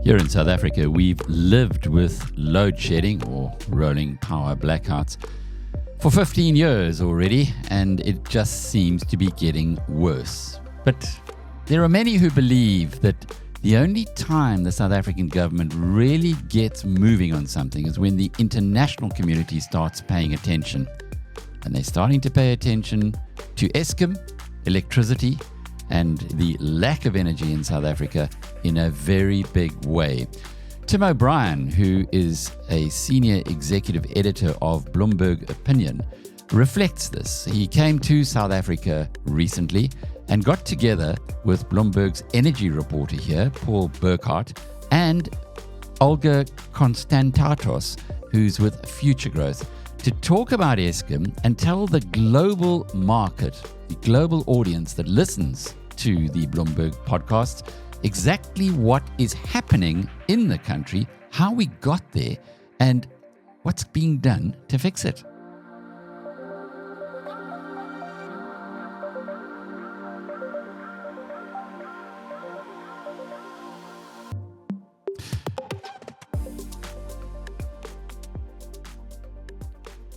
Here in South Africa, we've lived with load shedding or rolling power blackouts for 15 years already, and it just seems to be getting worse. But there are many who believe that the only time the South African government really gets moving on something is when the international community starts paying attention. And they're starting to pay attention to Eskom, electricity, and the lack of energy in South Africa in a very big way. Tim O'Brien, who is a senior executive editor of Bloomberg Opinion, reflects this. He came to South Africa recently and got together with Bloomberg's energy reporter here, Paul Burkhardt, and Olga Constantatos, who's with FutureGrowth, to talk about Eskom and tell the global market, the global audience that listens to the Bloomberg podcasts, exactly what is happening in the country, how we got there, and what's being done to fix it.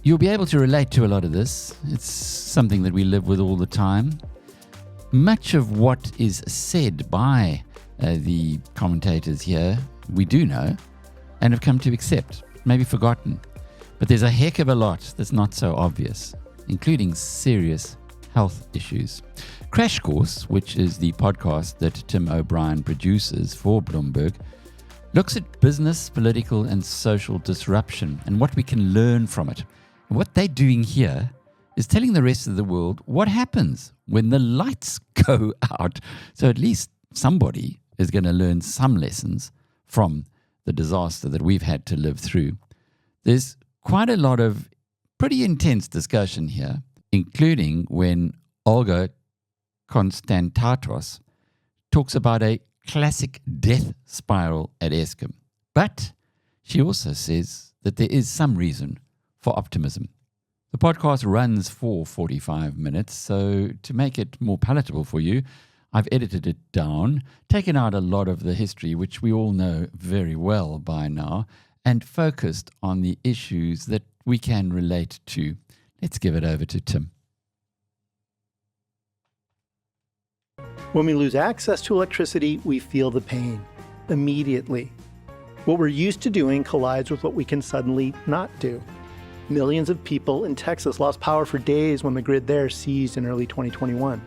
You'll be able to relate to a lot of this. It's something that we live with all the time. Much of what is said by the commentators here, we do know and have come to accept, maybe forgotten. But there's a heck of a lot that's not so obvious, including serious health issues. Crash Course, which is the podcast that Tim O'Brien produces for Bloomberg, looks at business, political, and social disruption and what we can learn from it. And what they're doing here is telling the rest of the world what happens when the lights go out. So at least somebody is going to learn some lessons from the disaster that we've had to live through. There's quite a lot of pretty intense discussion here, including when Olga Constantatos talks about a classic death spiral at Eskom. But she also says that there is some reason for optimism. The podcast runs for 45 minutes, so to make it more palatable for you, I've edited it down, taken out a lot of the history, which we all know very well by now, and focused on the issues that we can relate to. Let's give it over to Tim. When we lose access to electricity, we feel the pain immediately. What we're used to doing collides with what we can suddenly not do. Millions of people in Texas lost power for days when the grid there seized in early 2021.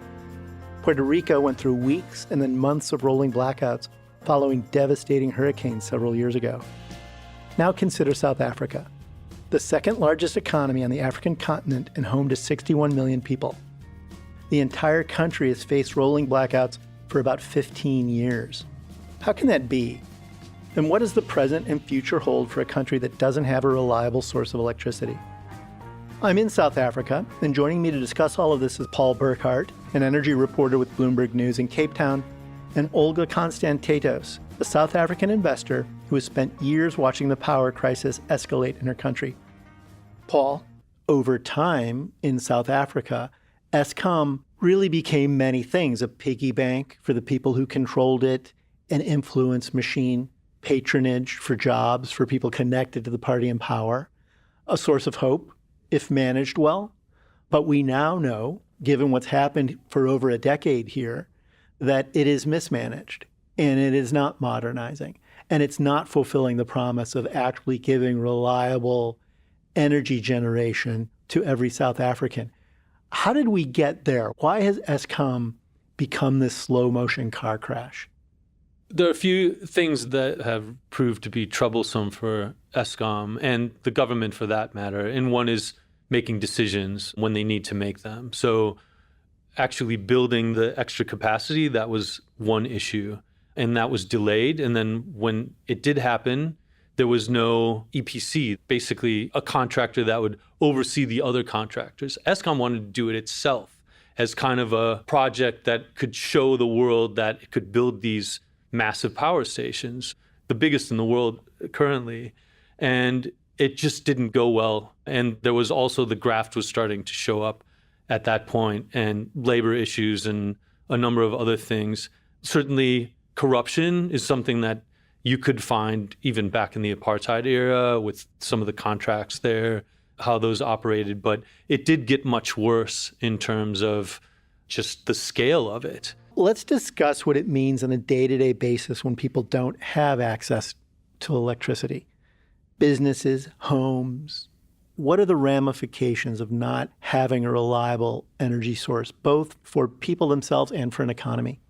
Puerto Rico went through weeks and then months of rolling blackouts following devastating hurricanes several years ago. Now consider South Africa, the second largest economy on the African continent and home to 61 million people. The entire country has faced rolling blackouts for about 15 years. How can that be? And what does the present and future hold for a country that doesn't have a reliable source of electricity? I'm in South Africa, and joining me to discuss all of this is Paul Burkhardt, an energy reporter with Bloomberg News in Cape Town, and Olga Constantatos, a South African investor who has spent years watching the power crisis escalate in her country. Paul, over time in South Africa, Eskom really became many things: a piggy bank for the people who controlled it, an influence machine, patronage for jobs for people connected to the party in power, a source of hope if managed well. But we now know, given what's happened for over a decade here, that it is mismanaged and it is not modernizing and it's not fulfilling the promise of actually giving reliable energy generation to every South African. How did we get there? Why has Eskom become this slow motion car crash? There are a few things that have proved to be troublesome for Eskom and the government for that matter. And one is making decisions when they need to make them. So actually building the extra capacity, that was one issue. And that was delayed. And then when it did happen, there was no EPC, basically a contractor that would oversee the other contractors. Eskom wanted to do it itself as kind of a project that could show the world that it could build these massive power stations, the biggest in the world currently. And it just didn't go well. And there was also the graft was starting to show up at that point, and labor issues and a number of other things. Certainly corruption is something that you could find, even back in the apartheid era with some of the contracts there, how those operated. But it did get much worse in terms of just the scale of it. Let's discuss what it means on a day-to-day basis when people don't have access to electricity. Businesses, homes. What are the ramifications of not having a reliable energy source, both for people themselves and for an economy?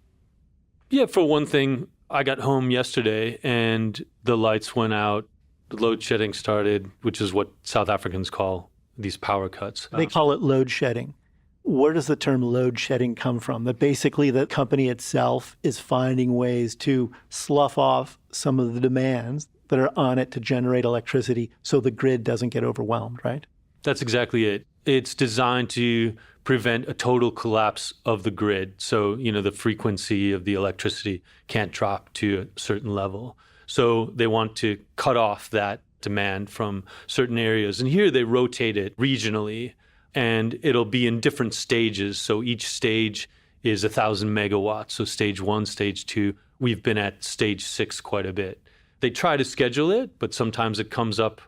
Yeah, for one thing, I got home yesterday and the lights went out, the load shedding started, which is what South Africans call these power cuts. They call it load shedding. Where does the term load shedding come from? That basically the company itself is finding ways to slough off some of the demands that are on it to generate electricity so the grid doesn't get overwhelmed, right? That's exactly it. It's designed to prevent a total collapse of the grid. So, the frequency of the electricity can't drop to a certain level. So they want to cut off that demand from certain areas. And here they rotate it regionally, and it'll be in different stages. So each stage is 1,000 megawatts. So stage 1, stage 2, we've been at stage 6 quite a bit. They try to schedule it, but sometimes it comes up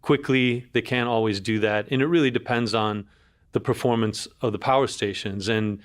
quickly. They can't always do that. And it really depends on the performance of the power stations. And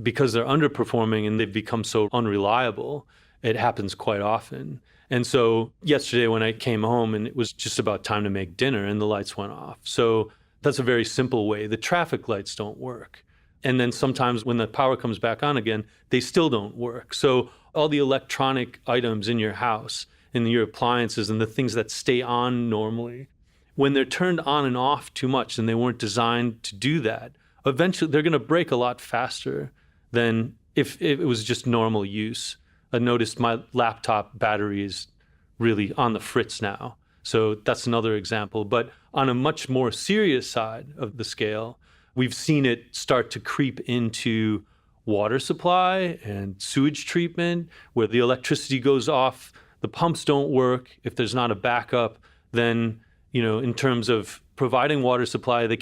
because they're underperforming and they've become so unreliable, it happens quite often. And so yesterday when I came home and it was just about time to make dinner and the lights went off. So that's a very simple way. The traffic lights don't work. And then sometimes when the power comes back on again, they still don't work. So all the electronic items in your house and your appliances and the things that stay on normally, when they're turned on and off too much and they weren't designed to do that, eventually they're going to break a lot faster than if it was just normal use. I noticed my laptop battery is really on the fritz now. So that's another example. But on a much more serious side of the scale, we've seen it start to creep into water supply and sewage treatment, where the electricity goes off, the pumps don't work. If there's not a backup, then, in terms of providing water supply, the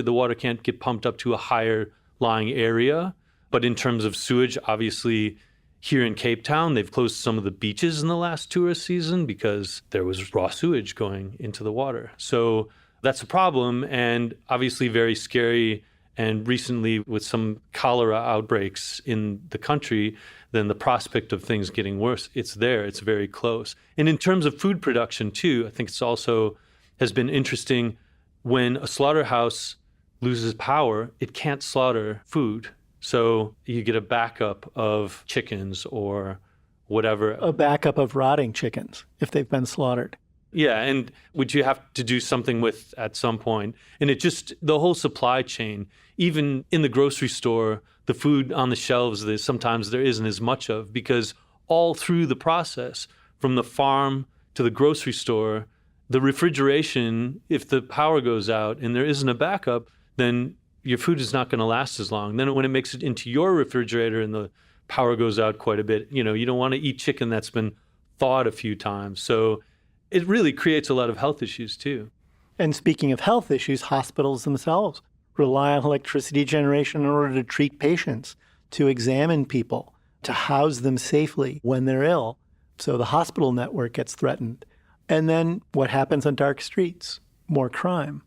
water can't get pumped up to a higher lying area. But in terms of sewage, obviously, here in Cape Town, they've closed some of the beaches in the last tourist season because there was raw sewage going into the water. So that's a problem, and obviously very scary. And recently, with some cholera outbreaks in the country, then the prospect of things getting worse, it's there, it's very close. And in terms of food production too, I think it's also has been interesting. When a slaughterhouse loses power, it can't slaughter food. So you get a backup of chickens or whatever. A backup of rotting chickens if they've been slaughtered. Yeah, and which you have to do something with at some point. And the whole supply chain, even in the grocery store, the food on the shelves, sometimes there isn't as much of, because all through the process, from the farm to the grocery store, the refrigeration, if the power goes out and there isn't a backup, then your food is not going to last as long. Then when it makes it into your refrigerator and the power goes out quite a bit, you don't want to eat chicken that's been thawed a few times. So it really creates a lot of health issues too. And speaking of health issues, hospitals themselves rely on electricity generation in order to treat patients, to examine people, to house them safely when they're ill. So the hospital network gets threatened. And then what happens on dark streets? More crime.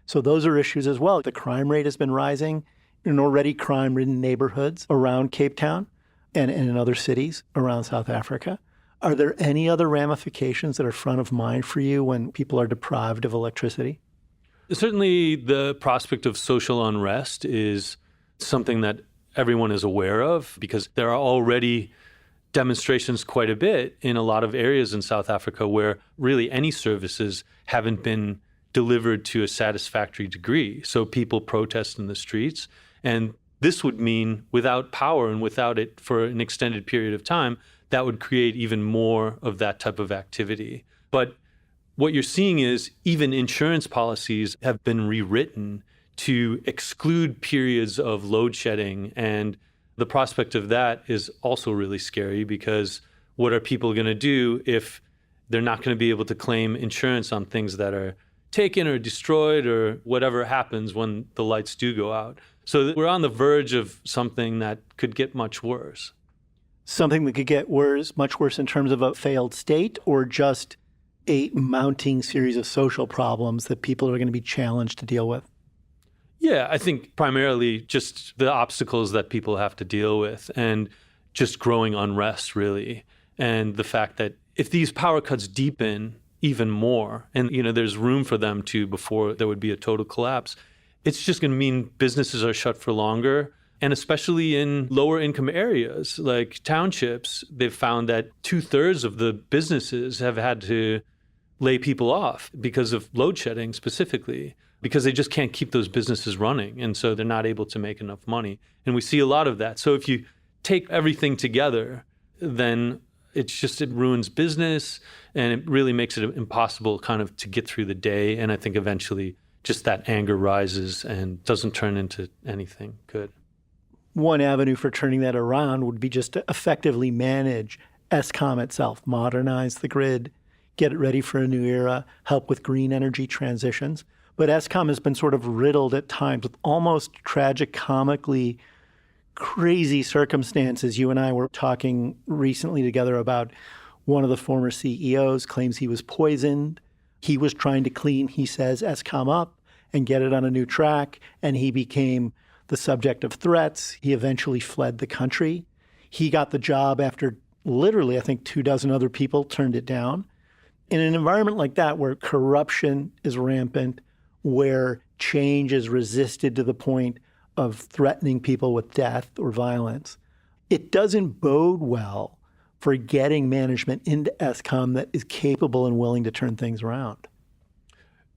So those are issues as well. The crime rate has been rising in already crime-ridden neighborhoods around Cape Town and in other cities around South Africa. Are there any other ramifications that are front of mind for you when people are deprived of electricity? Certainly the prospect of social unrest is something that everyone is aware of, because there are already demonstrations quite a bit in a lot of areas in South Africa where really any services haven't been delivered to a satisfactory degree. So people protest in the streets. And this would mean without power and without it for an extended period of time, that would create even more of that type of activity. But what you're seeing is even insurance policies have been rewritten to exclude periods of load shedding. And the prospect of that is also really scary, because what are people going to do if they're not going to be able to claim insurance on things that are taken or destroyed or whatever happens when the lights do go out? So we're on the verge of something that could get much worse. something that could get worse, much worse in terms of a failed state, or just a mounting series of social problems that people are going to be challenged to deal with? Yeah, I think primarily just the obstacles that people have to deal with and just growing unrest, really. And the fact that if these power cuts deepen even more, and there's room for them to before there would be a total collapse, it's just going to mean businesses are shut for longer. And especially in lower income areas like townships, they've found that 2/3 of the businesses have had to lay people off because of load shedding specifically, because they just can't keep those businesses running. And so they're not able to make enough money. And we see a lot of that. So if you take everything together, then it ruins business, and it really makes it impossible kind of to get through the day. And I think eventually just that anger rises and doesn't turn into anything good. One avenue for turning that around would be just to effectively manage Eskom itself, modernize the grid, get it ready for a new era, help with green energy transitions. But Eskom has been sort of riddled at times with almost tragicomically crazy circumstances. You and I were talking recently together about one of the former CEOs claims he was poisoned. He was trying to clean, he says, Eskom up and get it on a new track, and he became the subject of threats. He eventually fled the country. He got the job after literally, I think, 24 other people turned it down. In an environment like that, where corruption is rampant, where change is resisted to the point of threatening people with death or violence, it doesn't bode well for getting management into Eskom that is capable and willing to turn things around.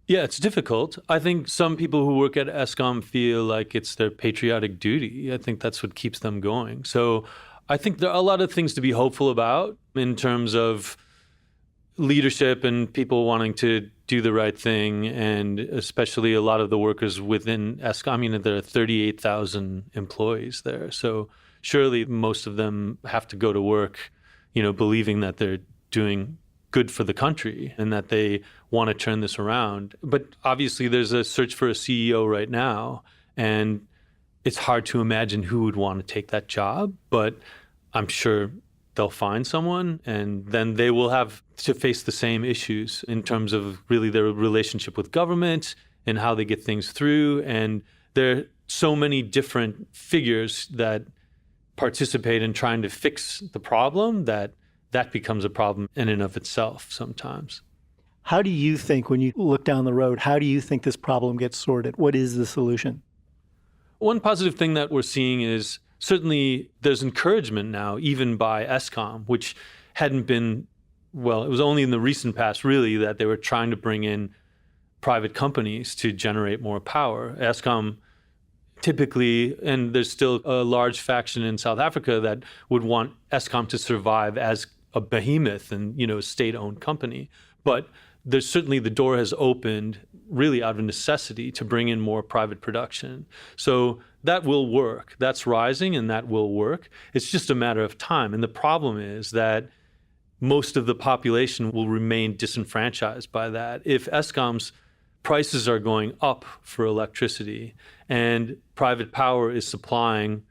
Yeah, it's difficult. I think some people who work at Eskom feel like it's their patriotic duty. I think that's what keeps them going. So I think there are a lot of things to be hopeful about in terms of leadership and people wanting to do the right thing, and especially a lot of the workers within Eskom. I mean, there are 38,000 employees there. So surely most of them have to go to work, believing that they're doing good for the country and that they want to turn this around. But obviously there's a search for a CEO right now, and it's hard to imagine who would want to take that job, but I'm sure they'll find someone, and then they will have to face the same issues in terms of really their relationship with government and how they get things through. And there are so many different figures that participate in trying to fix the problem that becomes a problem in and of itself sometimes. How do you think, when you look down the road, how do you think this problem gets sorted? What is the solution? One positive thing that we're seeing is certainly there's encouragement now, even by Eskom, which hadn't been, it was only in the recent past, really, that they were trying to bring in private companies to generate more power. Eskom typically, and there's still a large faction in South Africa that would want Eskom to survive as a behemoth and, a state-owned company. But there's certainly, the door has opened really out of necessity to bring in more private production. So that will work. That's rising, and that will work. It's just a matter of time. And the problem is that most of the population will remain disenfranchised by that. If Eskom's prices are going up for electricity and private power is supplying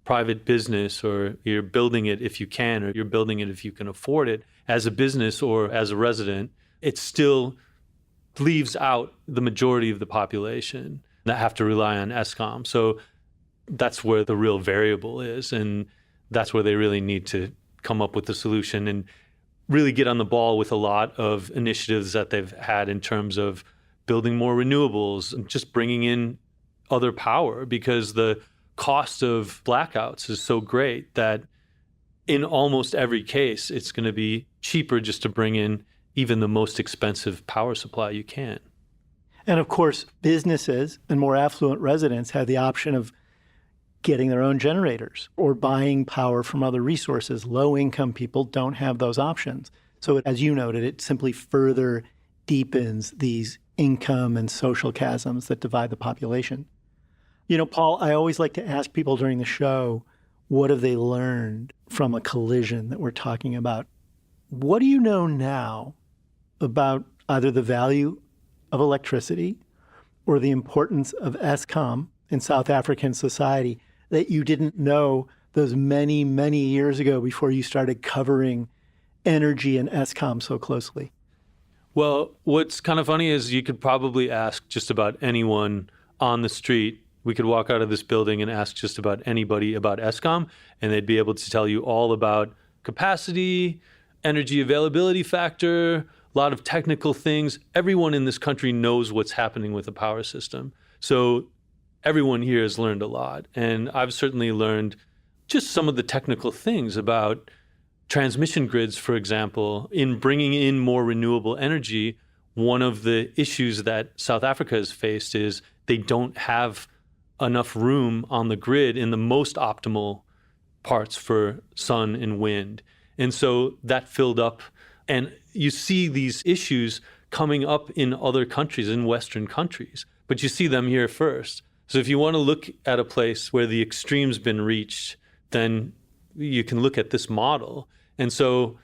private business, or you're building it if you can, or you're building it if you can afford it as a business or as a resident, it still leaves out the majority of the population that have to rely on Eskom. So that's where the real variable is, and that's where they really need to come up with a solution and really get on the ball with a lot of initiatives that they've had in terms of building more renewables and just bringing in other power, because the cost of blackouts is so great that in almost every case, it's going to be cheaper just to bring in even the most expensive power supply you can. And of course, businesses and more affluent residents have the option of getting their own generators or buying power from other resources. Low-income people don't have those options. So as you noted, it simply further deepens these income and social chasms that divide the population. Paul, I always like to ask people during the show, what have they learned from a collision that we're talking about? What do you know now about either the value of electricity or the importance of Eskom in South African society that you didn't know those many, many years ago before you started covering energy and Eskom so closely? Well, what's kind of funny is you could probably ask just about anyone on the street. We could walk out of this building and ask just about anybody about Eskom, and they'd be able to tell you all about capacity, energy availability factor, a lot of technical things. Everyone in this country knows what's happening with the power system. So everyone here has learned a lot. And I've certainly learned just some of the technical things about transmission grids, for example. In bringing in more renewable energy, one of the issues that South Africa has faced is they don't have enough room on the grid in the most optimal parts for sun and wind. And so that filled up. And you see these issues coming up in other countries, in Western countries, but you see them here first. So if you want to look at a place where the extreme's been reached, then you can look at this model. And so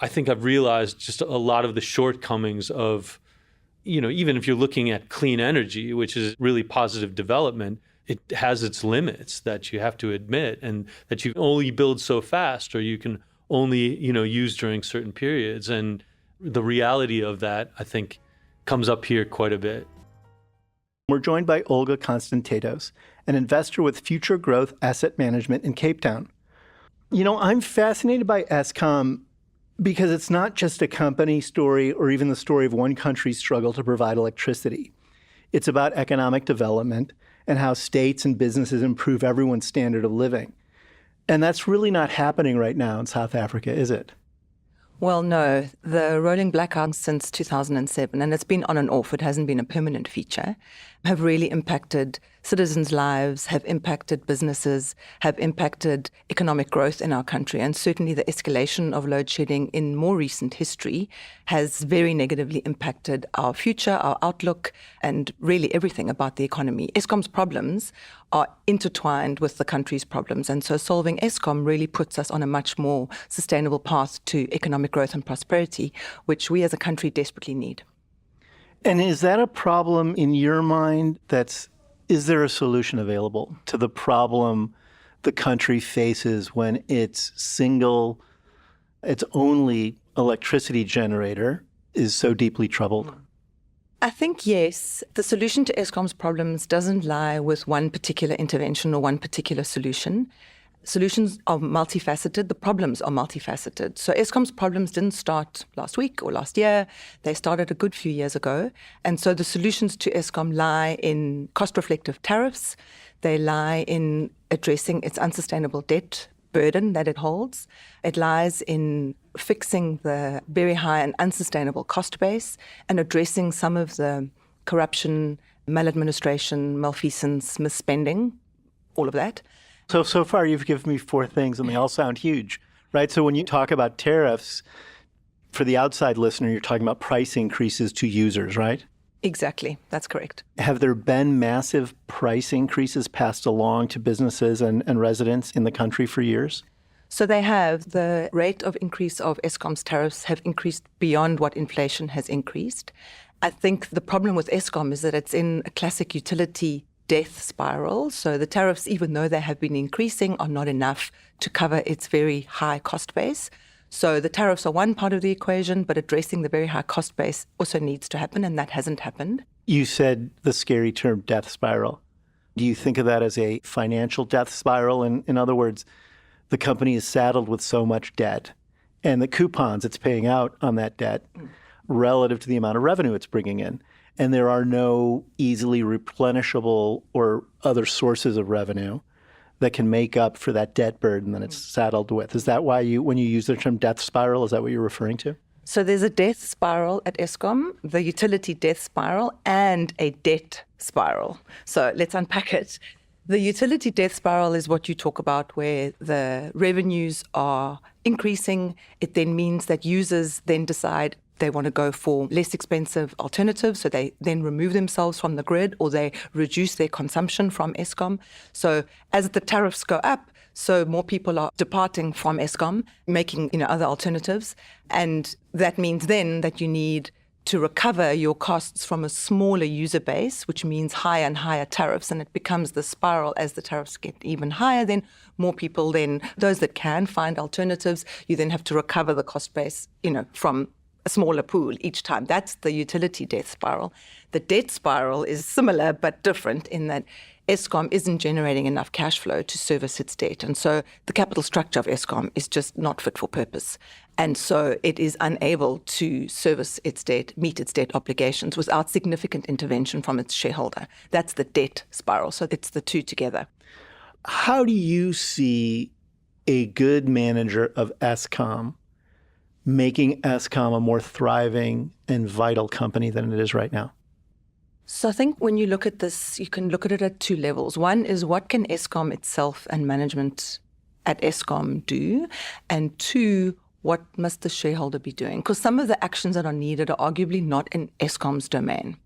I think I've realized just a lot of the shortcomings of, even if you're looking at clean energy, which is really positive development, it has its limits that you have to admit, and that you can only build so fast, or you can only, use during certain periods. And the reality of that, I think, comes up here quite a bit. We're joined by Olga Constantatos, an investor with FutureGrowth Asset Management in Cape Town. I'm fascinated by Eskom because it's not just a company story or even the story of one country's struggle to provide electricity. It's about economic development and how states and businesses improve everyone's standard of living. And that's really not happening right now in South Africa, is it? Well, no. The rolling blackouts since 2007, and it's been on and off, it hasn't been a permanent feature, have really impacted citizens' lives, have impacted businesses, have impacted economic growth in our country. And certainly the escalation of load shedding in more recent history has very negatively impacted our future, our outlook, and really everything about the economy. Eskom's problems are intertwined with the country's problems. And so solving Eskom really puts us on a much more sustainable path to economic growth and prosperity, which we as a country desperately need. And is that a problem in your mind? Is there a solution available to the problem the country faces when its only electricity generator is so deeply troubled? I think, yes, the solution to Eskom's problems doesn't lie with one particular intervention or one particular solution. Solutions are multifaceted. The problems are multifaceted. So Eskom's problems didn't start last week or last year. They started a good few years ago. And so the solutions to Eskom lie in cost-reflective tariffs. They lie in addressing its unsustainable debt burden that it holds. It lies in fixing the very high and unsustainable cost base and addressing some of the corruption, maladministration, malfeasance, misspending, all of that. So far you've given me 4 things and they all sound huge, right? So when you talk about tariffs, for the outside listener, you're talking about price increases to users, right? Exactly. That's correct. Have there been massive price increases passed along to businesses and residents in the country for years? So they have. The rate of increase of Eskom's tariffs have increased beyond what inflation has increased. I think the problem with Eskom is that it's in a classic utility death spiral. So the tariffs, even though they have been increasing, are not enough to cover its very high cost base. So the tariffs are one part of the equation, but addressing the very high cost base also needs to happen, and that hasn't happened. You said the scary term death spiral. Do you think of that as a financial death spiral? In other words, the company is saddled with so much debt, and the coupons it's paying out on that debt relative to the amount of revenue it's bringing in. And there are no easily replenishable or other sources of revenue that can make up for that debt burden that it's saddled with. Is that why when you use the term death spiral, is that what you're referring to? So there's a death spiral at Eskom, the utility death spiral, and a debt spiral. So let's unpack it. The utility death spiral is what you talk about, where the revenues are increasing. It then means that users then decide they want to go for less expensive alternatives, so they then remove themselves from the grid or they reduce their consumption from Eskom. So as the tariffs go up, so more people are departing from Eskom, making other alternatives. And that means then that you need to recover your costs from a smaller user base, which means higher and higher tariffs, and it becomes the spiral as the tariffs get even higher, then more people, then those that can find alternatives, you then have to recover the cost base, from a smaller pool each time. That's the utility death spiral. The debt spiral is similar but different in that Eskom isn't generating enough cash flow to service its debt. And so the capital structure of Eskom is just not fit for purpose. And so it is unable to service its debt, meet its debt obligations without significant intervention from its shareholder. That's the debt spiral. So it's the two together. How do you see a good manager of Eskom making Eskom a more thriving and vital company than it is right now? So I think when you look at this, you can look at it at two levels. One is what can Eskom itself and management at Eskom do? And two, what must the shareholder be doing? Because some of the actions that are needed are arguably not in Eskom's domain.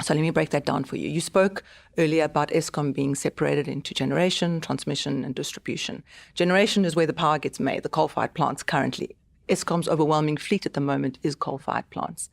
So let me break that down for you. You spoke earlier about Eskom being separated into generation, transmission, and distribution. Generation is where the power gets made, the coal-fired plants currently. Eskom's overwhelming fleet at the moment is coal-fired plants.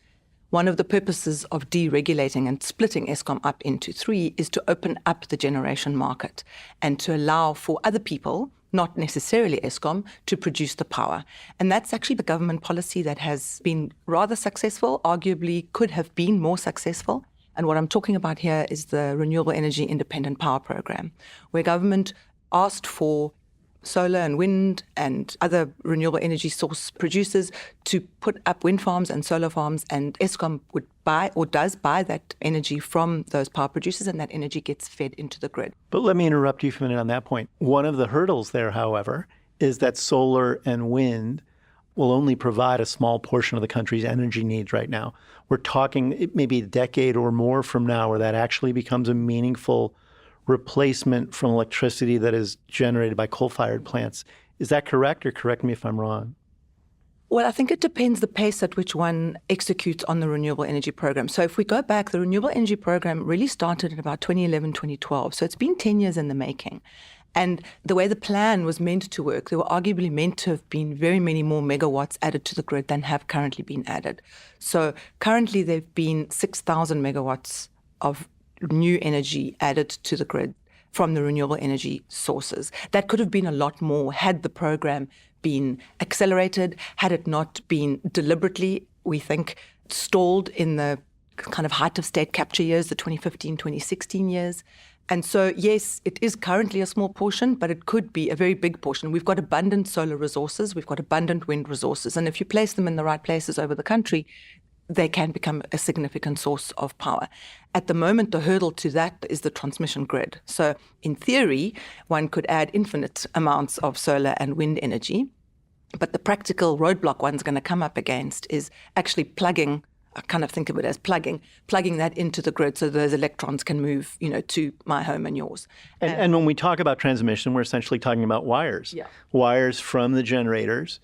One of the purposes of deregulating and splitting Eskom up into three is to open up the generation market and to allow for other people, not necessarily Eskom, to produce the power. And that's actually the government policy that has been rather successful, arguably could have been more successful. And what I'm talking about here is the Renewable Energy Independent Power Program, where government asked for solar and wind and other renewable energy source producers to put up wind farms and solar farms, and Eskom would buy or does buy that energy from those power producers, and that energy gets fed into the grid. But let me interrupt you for a minute on that point. One of the hurdles there, however, is that solar and wind will only provide a small portion of the country's energy needs right now. We're talking maybe a decade or more from now where that actually becomes a meaningful replacement from electricity that is generated by coal-fired plants. Is that correct, or correct me if I'm wrong? Well, I think it depends the pace at which one executes on the renewable energy program. So if we go back, the renewable energy program really started in about 2011, 2012. So it's been 10 years in the making. And the way the plan was meant to work, there were arguably meant to have been very many more megawatts added to the grid than have currently been added. So currently there have been 6,000 megawatts of new energy added to the grid from the renewable energy sources. That could have been a lot more had the program been accelerated, had it not been deliberately, we think, stalled in the kind of height of state capture years, the 2015, 2016 years. And so, yes, it is currently a small portion, but it could be a very big portion. We've got abundant solar resources, we've got abundant wind resources, and if you place them in the right places over the country, they can become a significant source of power. At the moment, the hurdle to that is the transmission grid. So in theory, one could add infinite amounts of solar and wind energy, but the practical roadblock one's going to come up against is actually plugging, I kind of think of it as plugging that into the grid so those electrons can move, to my home and yours. And when we talk about transmission, we're essentially talking about wires. Yeah. Wires from the generators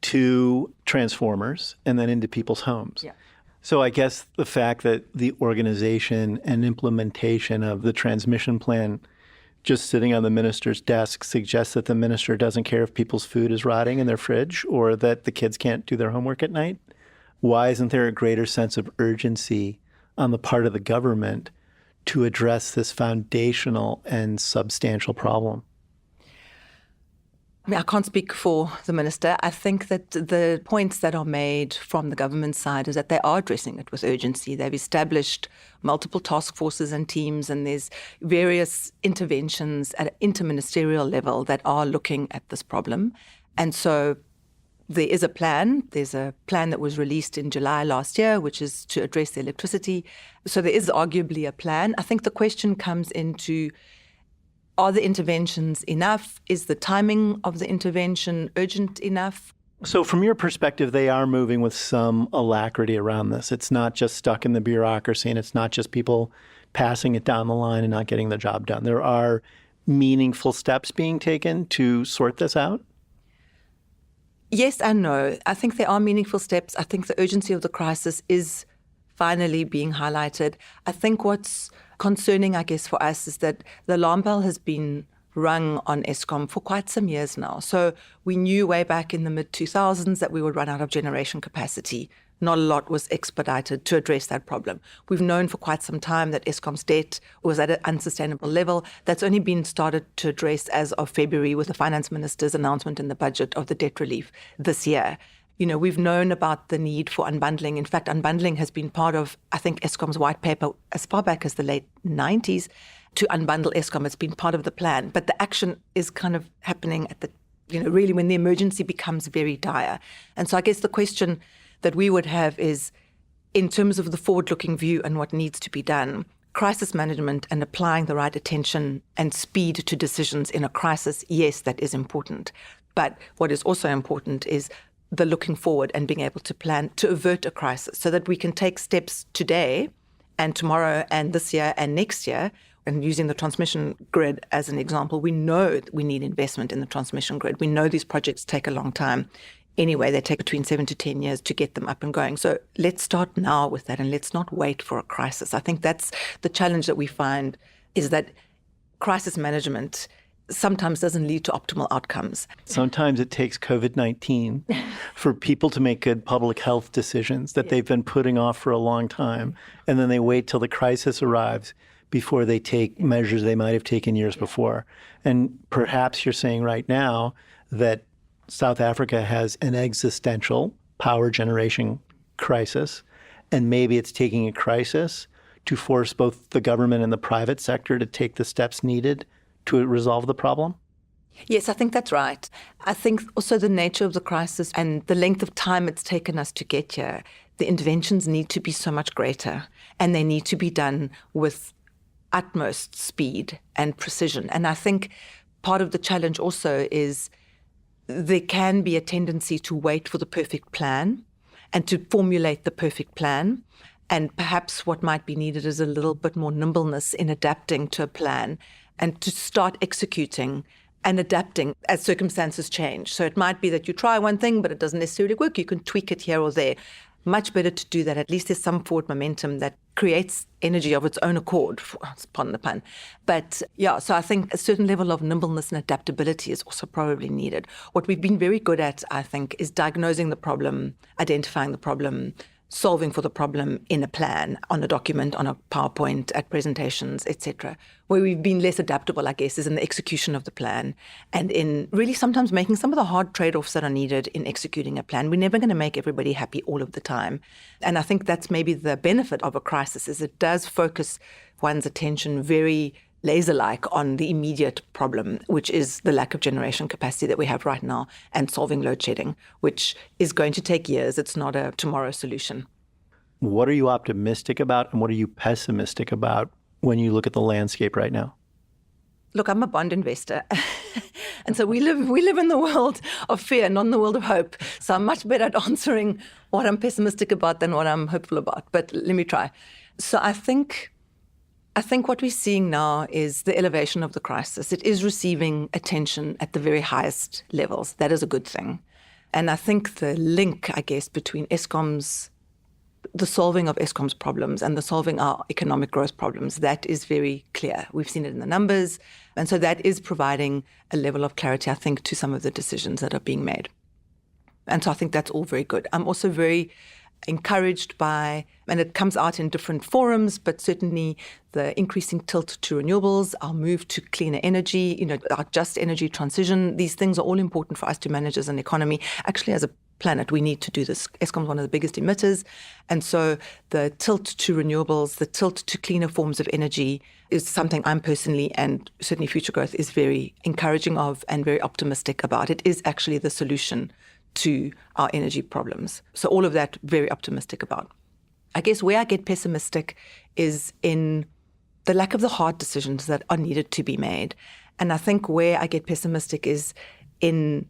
to transformers and then into people's homes. Yeah. So I guess the fact that the organization and implementation of the transmission plan just sitting on the minister's desk suggests that the minister doesn't care if people's food is rotting in their fridge or that the kids can't do their homework at night. Why isn't there a greater sense of urgency on the part of the government to address this foundational and substantial problem? I can't speak for the minister. I think that the points that are made from the government side is that they are addressing it with urgency. They've established multiple task forces and teams, and there's various interventions at an interministerial level that are looking at this problem. And so there is a plan. There's a plan that was released in July last year, which is to address the electricity. So there is arguably a plan. I think the question comes into, are the interventions enough? Is the timing of the intervention urgent enough? So from your perspective, they are moving with some alacrity around this. It's not just stuck in the bureaucracy, and it's not just people passing it down the line and not getting the job done. There are meaningful steps being taken to sort this out? Yes and no. I think there are meaningful steps. I think the urgency of the crisis is finally being highlighted. I think what's concerning, I guess, for us is that the alarm bell has been rung on Eskom for quite some years now. So we knew way back in the mid-2000s that we would run out of generation capacity. not a lot was expedited to address that problem. We've known for quite some time that Eskom's debt was at an unsustainable level. That's only been started to address as of February with the finance minister's announcement in the budget of the debt relief this year. We've known about the need for unbundling. In fact, unbundling has been part of, I think, Eskom's white paper as far back as the late 90s to unbundle Eskom. It's been part of the plan. But the action is kind of happening at the, really when the emergency becomes very dire. And so I guess the question that we would have is, in terms of the forward-looking view and what needs to be done, crisis management and applying the right attention and speed to decisions in a crisis, yes, that is important. But what is also important is the looking forward and being able to plan to avert a crisis so that we can take steps today and tomorrow and this year and next year. And using the transmission grid as an example, we know that we need investment in the transmission grid. We know these projects take a long time. Anyway, they take between 7 to 10 years to get them up and going. So let's start now with that and let's not wait for a crisis. I think that's the challenge that we find, is that crisis management sometimes doesn't lead to optimal outcomes. Sometimes it takes COVID-19 for people to make good public health decisions that they've been putting off for a long time, and then they wait till the crisis arrives before they take measures they might have taken years before. And perhaps you're saying right now that South Africa has an existential power generation crisis, and maybe it's taking a crisis to force both the government and the private sector to take the steps needed to resolve the problem? Yes, I think that's right. I think also the nature of the crisis and the length of time it's taken us to get here, the interventions need to be so much greater, and they need to be done with utmost speed and precision. And I think part of the challenge also is there can be a tendency to wait for the perfect plan and to formulate the perfect plan. And perhaps what might be needed is a little bit more nimbleness in adapting to a plan and to start executing and adapting as circumstances change. So it might be that you try one thing, but it doesn't necessarily work. You can tweak it here or there. Much better to do that. At least there's some forward momentum that creates energy of its own accord, pardon the pun. But yeah, so I think a certain level of nimbleness and adaptability is also probably needed. What we've been very good at, I think, is diagnosing the problem, identifying the problem, solving for the problem in a plan, on a document, on a PowerPoint, at presentations, etc. Where we've been less adaptable, I guess, is in the execution of the plan and in really sometimes making some of the hard trade-offs that are needed in executing a plan. We're never going to make everybody happy all of the time. And I think that's maybe the benefit of a crisis, is it does focus one's attention very laser-like on the immediate problem, which is the lack of generation capacity that we have right now, and solving load shedding, which is going to take years. It's not a tomorrow solution. What are you optimistic about and what are you pessimistic about when you look at the landscape right now? Look, I'm a bond investor. And so we live in the world of fear, not in the world of hope. So I'm much better at answering what I'm pessimistic about than what I'm hopeful about. But let me try. So I think what we're seeing now is the elevation of the crisis. It is receiving attention at the very highest levels. That is a good thing. And I think the link, I guess, between the solving of Eskom's problems and the solving our economic growth problems, that is very clear. We've seen it in the numbers. And so that is providing a level of clarity, I think, to some of the decisions that are being made. And so I think that's all very good. I'm also very encouraged by, and it comes out in different forums, but certainly the increasing tilt to renewables, our move to cleaner energy, our just energy transition. These things are all important for us to manage as an economy. Actually, as a planet, we need to do this. Eskom is one of the biggest emitters. And so the tilt to renewables, the tilt to cleaner forms of energy is something I'm personally, and certainly FutureGrowth, is very encouraging of and very optimistic about. It is actually the solution to our energy problems. So all of that, very optimistic about. I guess where I get pessimistic is in the lack of the hard decisions that are needed to be made. And I think where I get pessimistic is in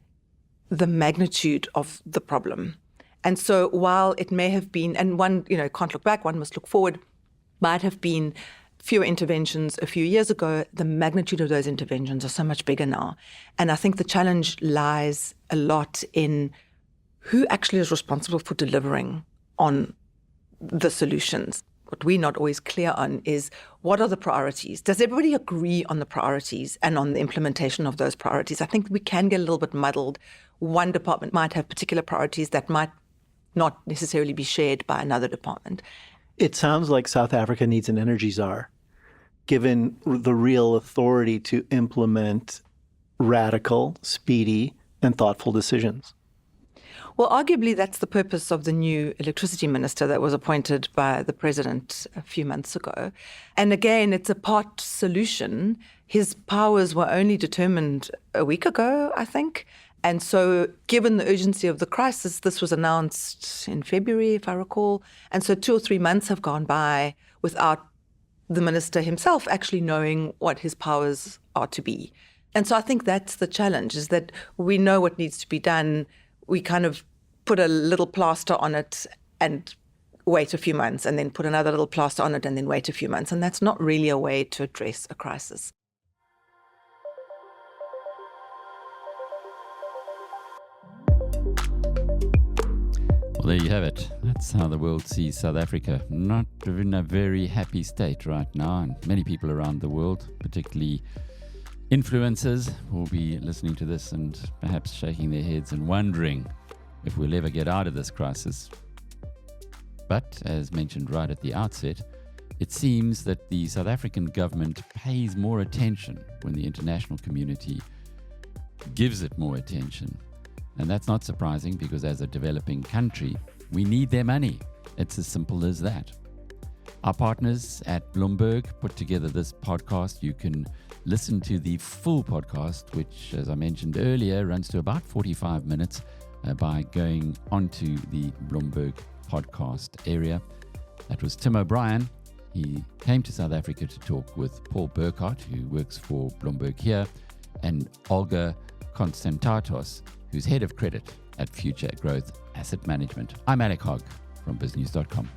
the magnitude of the problem. And so while it may have been, and one, can't look back, one must look forward, might have been fewer interventions a few years ago, the magnitude of those interventions are so much bigger now. And I think the challenge lies a lot in who actually is responsible for delivering on the solutions. What we're not always clear on is, what are the priorities? Does everybody agree on the priorities and on the implementation of those priorities? I think we can get a little bit muddled. One department might have particular priorities that might not necessarily be shared by another department. It sounds like South Africa needs an energy czar, given the real authority to implement radical, speedy, and thoughtful decisions. Well, arguably, that's the purpose of the new electricity minister that was appointed by the president a few months ago. And again, it's a part solution. His powers were only determined a week ago, I think. And so given the urgency of the crisis, this was announced in February, if I recall. And so 2 or 3 months have gone by without the minister himself actually knowing what his powers are to be. And so I think that's the challenge, is that we know what needs to be done. We kind of put a little plaster on it and wait a few months, and then put another little plaster on it and then wait a few months. And that's not really a way to address a crisis. Well, there you have it. That's how the world sees South Africa. Not in a very happy state right now. And many people around the world, particularly influencers, will be listening to this and perhaps shaking their heads and wondering if we'll ever get out of this crisis. But as mentioned right at the outset, it seems that the South African government pays more attention when the international community gives it more attention. And that's not surprising, because as a developing country, we need their money. It's as simple as that. Our partners at Bloomberg put together this podcast. You can listen to the full podcast, which, as I mentioned earlier, runs to about 45 minutes by going onto the Bloomberg podcast area. That was Tim O'Brien. He came to South Africa to talk with Paul Burkhardt, who works for Bloomberg here, and Olga Constantatos, who's head of credit at FutureGrowth Asset Management. I'm Alec Hogg from BizNews.com.